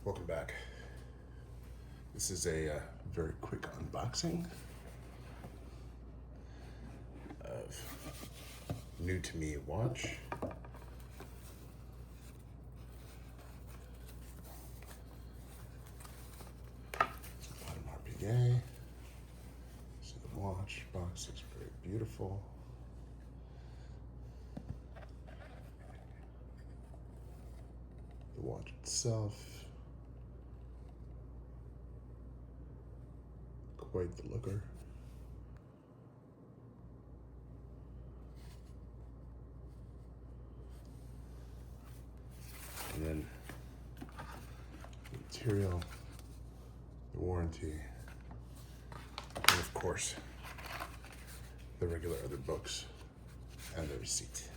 Welcome back. This is a very quick unboxing of new to me watch. Audemars Piguet. So the watch box looks very beautiful. The watch itself, quite the looker. And then the material, the warranty, and of course, the regular other books and the receipt.